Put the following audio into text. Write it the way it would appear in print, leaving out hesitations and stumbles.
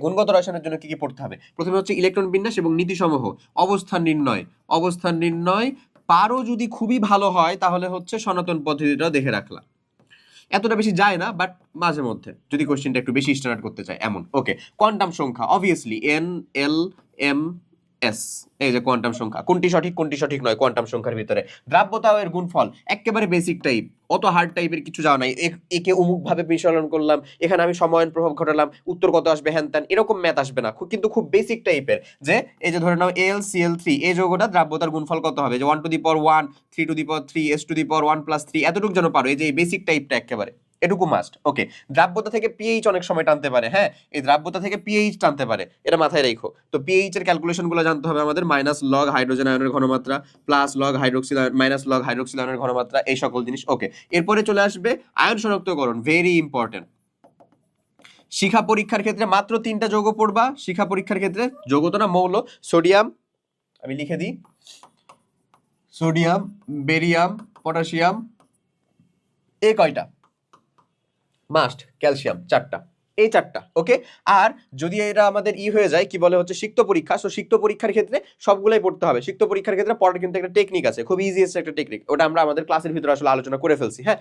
গুণগত রসায়নের জন্য কি কি পড়তে হবে? প্রথমে হচ্ছে ইলেকট্রন বিন্যাস এবং নীতিসমূহ, অবস্থান নির্ণয় পারো যদি খুবই ভালো হয় তাহলে হচ্ছে সনাতন পদ্ধতিটাও দেখে রাখলাম। এতটা বেশি যায় না, বাট মাঝে মধ্যে যদি কোশ্চেনটা একটু বেশি স্ট্যান্ডার্ড করতে চায় এমন। ওকে, কোয়ান্টাম সংখ্যা অবভিয়াসলি NLMS, এই যে কোয়ান্টাম সংখ্যা, কোনটি সঠিক নয় কোয়ান্টাম সংখ্যার ভিতরে। দ্রাব্যতা ও এর গুণফল একেবারে বেসিক টাইপ, অত হার্ড টাইপের কিছু যাওয়া নাই। একে অমুক ভাবে বিশকলন করলাম, এখানে আমি সময়ন প্রভাব ঘটালাম, উত্তর কত আসবে হ্যান ত্যান, এরকম ম্যাথ আসবে না, কিন্তু খুব বেসিক টাইপের। যে এই যে ধরে নাও AlCl3, এই যৌগটা দ্রাব্যতার গুণফল কত হবে, যে 1 to the power 1, 3 to the power 3, S to the power 1 plus 3, এতটুকু যেন পারো। এই যে বেসিক টাইপটা একেবারে এটুকু মাস্ট। ওকে, দ্রাব্যতা থেকে পিএইচ অনেক সময় টানতে পারে, হ্যাঁ, এই দ্রাব্যতা থেকে পিএইচ টানতে পারে, এটা মাথায় রাখো। তো পিএইচ এর ক্যালকুলেশনগুলো জানতে হবে আমাদের, মাইনাস লগ হাইড্রোজেন আয়নের ঘনমাত্রা, plus log hydroxyl minus log hydroxyl আয়নের ঘনমাত্রা, এই সকল জিনিস। ওকে, এরপরে চলে আসবে আয়ন শনাক্তকরণ, ভেরি ইম্পর্টেন্ট। শিখা পরীক্ষার ক্ষেত্রে মাত্র 3টা যৌগ পড়বা। শিখা পরীক্ষার ক্ষেত্রে যৌগ তো না, মৌল, সোডিয়াম, আমি লিখে দিই, সোডিয়াম, বেরিয়াম, পটাশিয়াম, এই কয়টা মাস্ট, ক্যালসিয়াম 4টা, এই 4টা। ওকে, আর যদি এটা আমাদের হয়ে যায় কি বলে হচ্ছে সিক্ত পরীক্ষা, সো সিক্ত পরীক্ষার ক্ষেত্রে সবগুলাই পড়তে হবে। সিক্ত পরীক্ষার ক্ষেত্রে পড়ার কিন্তু একটা টেকনিক আছে, খুব ইজিয়েস্ট একটা টেকনিক, ওটা আমরা আমাদের ক্লাসের ভিতরে আসলে আলোচনা করে ফেলছি, হ্যাঁ।